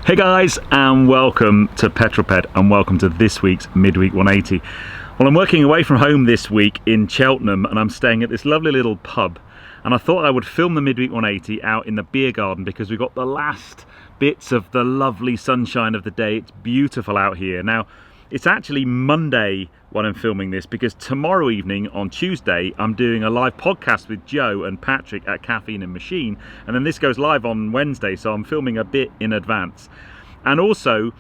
Hey guys, and welcome to Petrol Ped, and welcome to this week's Midweek 180. Well, I'm working away from home this week in Cheltenham, and I'm staying at this lovely little pub, and I thought I would film the Midweek 180 out in the beer garden because we've got the last bits of the lovely sunshine of the day. It's beautiful out here. Now, it's actually Monday when I'm filming this because tomorrow evening on Tuesday I'm doing a live podcast with Joe and Patrick at Caffeine and Machine, and then this goes live on Wednesday, so I'm filming a bit in advance. And also,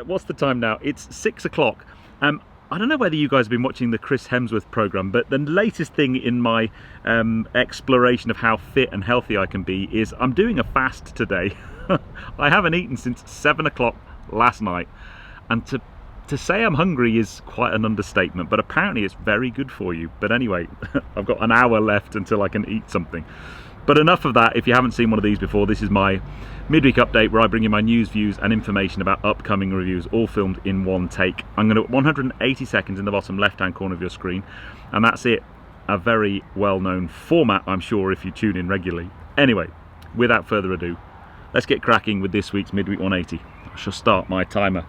what's the time now? It's 6 o'clock. I don't know whether you guys have been watching the Chris Hemsworth programme, but the latest thing in my exploration of how fit and healthy I can be is I'm doing a fast today. I haven't eaten since 7 o'clock last night, and to say I'm hungry is quite an understatement, but apparently it's very good for you. But anyway, I've got an hour left until I can eat something. But enough of that. If you haven't seen one of these before, this is my midweek update where I bring you my news, views and information about upcoming reviews, all filmed in one take. I'm going to put 180 seconds in the bottom left hand corner of your screen, and that's it. A very well-known format, I'm sure, if you tune in regularly. Anyway, without further ado, let's get cracking with this week's Midweek 180. I shall start my timer.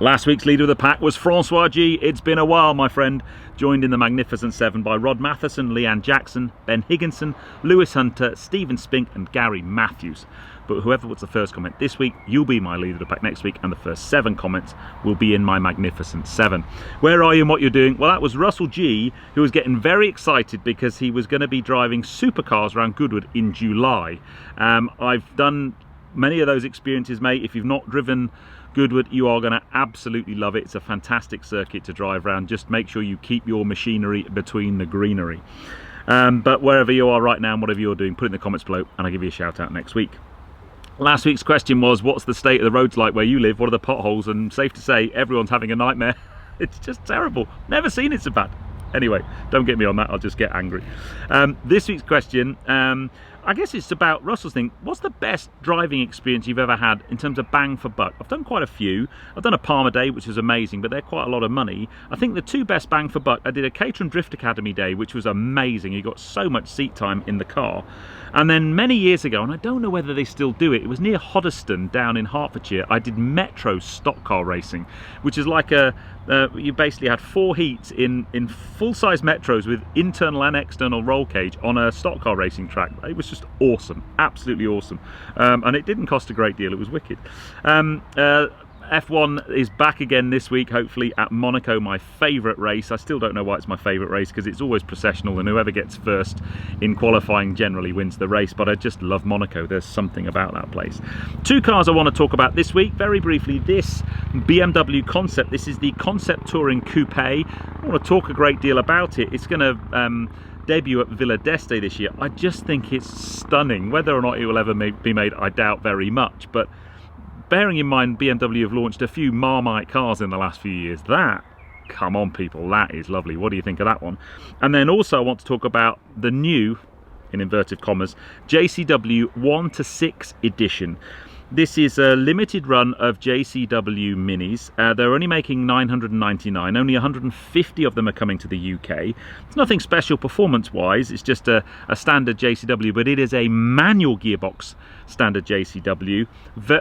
Last week's leader of the pack was Francois G. It's been a while, my friend. Joined in the Magnificent Seven by Rod Matheson, Leanne Jackson, Ben Higginson, Lewis Hunter, Stephen Spink and Gary Matthews. But whoever puts the first comment this week, you'll be my leader of the pack next week, and the first 7 comments will be in my Magnificent Seven. Where are you and what you're doing? Well, that was Russell G, who was getting very excited because he was going to be driving supercars around Goodwood in July. I've done many of those experiences, mate. If you've not driven Goodwood, you are going to absolutely love it. It's a fantastic circuit to drive around. Just make sure you keep your machinery between the greenery. But wherever you are right now and whatever you're doing, put it in the comments below and I'll give you a shout out next week. Last week's question was, what's the state of the roads like where you live? What are the potholes? And safe to say, everyone's having a nightmare. It's just terrible. Never seen it so bad. Anyway, don't get me on that, I'll just get angry. This week's question, I guess it's about Russell's thing. What's the best driving experience you've ever had in terms of bang for buck? I've done quite a few. I've done a Palmer Day, which was amazing, but they're quite a lot of money. I think the 2 best bang for buck, I did a Caterham Drift Academy Day, which was amazing. You got so much seat time in the car. And then many years ago, and I don't know whether they still do it, it was near Hoddesdon down in Hertfordshire, I did Metro stock car racing, which is like you basically had 4 heats in full-size Metros with internal and external roll cage on a stock car racing track. It was just awesome, absolutely awesome. And it didn't cost a great deal, it was wicked. F1 is back again this week, hopefully, at Monaco, my favourite race. I still don't know why it's my favourite race, because it's always processional and whoever gets first in qualifying generally wins the race, but I just love Monaco. There's something about that place. 2 cars I want to talk about this week, very briefly. This BMW Concept, this is the Concept Touring Coupe. I want to talk a great deal about it. It's going to debut at Villa d'Este this year. I just think it's stunning. Whether or not it will ever be made, I doubt very much, but bearing in mind BMW have launched a few Marmite cars in the last few years, come on people, that is lovely. What do you think of that one? And then also I want to talk about the new, in inverted commas, JCW 1-6 edition. This is a limited run of JCW Minis. They're only making 999, only 150 of them are coming to the UK. It's nothing special performance-wise, it's just a standard JCW, but it is a manual gearbox standard JCW.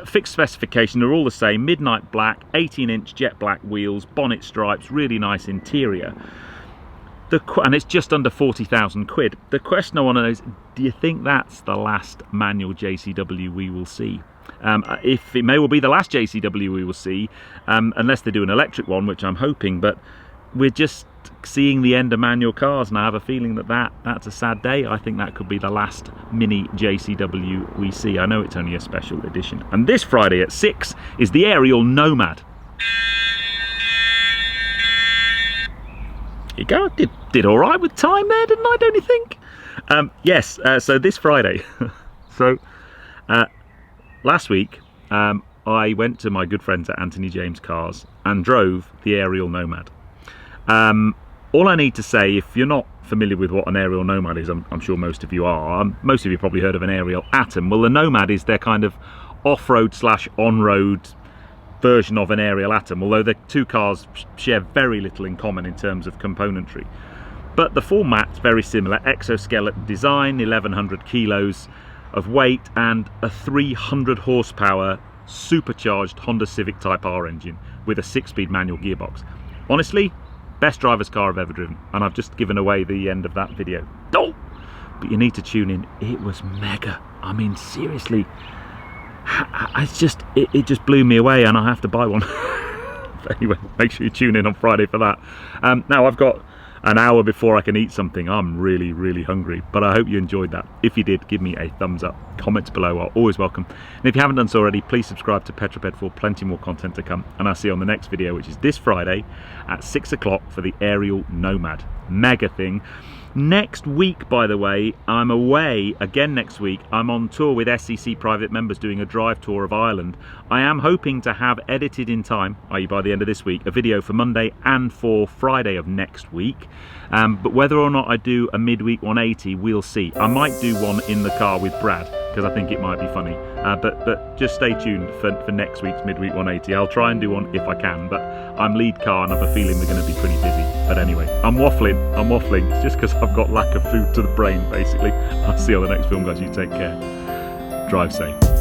Fixed specification, they're all the same, midnight black, 18-inch jet black wheels, bonnet stripes, really nice interior. And it's just under 40,000 quid. The question I want to know is, do you think that's the last manual JCW we will see? If it may well be the last JCW we will see, unless they do an electric one, which I'm hoping, but we're just seeing the end of manual cars, and I have a feeling that's a sad day. I think that could be the last mini JCW we see. I know it's only a special edition. And this Friday at 6 is the aerial Nomad. Here you go, did all right with time there, didn't I, don't you think? Yes, so this Friday, last week, I went to my good friends at Anthony James Cars and drove the aerial Nomad. All I need to say, if you're not familiar with what an aerial Nomad is, I'm sure most of you are. Most of you probably heard of an aerial Atom. Well, the Nomad is their kind of off-road / on-road version of an aerial Atom, although the 2 cars share very little in common in terms of componentry. But the format's very similar. Exoskeleton design, 1100 kilos, of weight and a 300 horsepower supercharged Honda Civic Type R engine with a 6-speed manual gearbox. Honestly, best driver's car I've ever driven, and I've just given away the end of that video. Oh! But you need to tune in. It was mega. I mean, seriously, it just blew me away, and I have to buy one. But anyway, make sure you tune in on Friday for that. Now I've got an hour before I can eat something. I'm really hungry, but I hope you enjoyed that. If you did, give me a thumbs up. Comments below are always welcome. And if you haven't done so already, please subscribe to Petrol Ped for plenty more content to come. And I'll see you on the next video, which is this Friday at 6 o'clock for the aerial Nomad. Mega thing. Next week, by the way, I'm away again next week. I'm on tour with SEC private members doing a drive tour of Ireland. I am hoping to have edited in time, i.e. by the end of this week, a video for Monday and for Friday of next week. But whether or not I do a midweek 180, we'll see. I might do one in the car with Brad, because I think it might be funny. But just stay tuned for next week's midweek 180. I'll try and do one if I can, but I'm lead car and I have a feeling we're going to be pretty busy. But anyway, I'm waffling. It's just because I've got lack of food to the brain, basically. I'll see you on the next film, guys. You take care. Drive safe.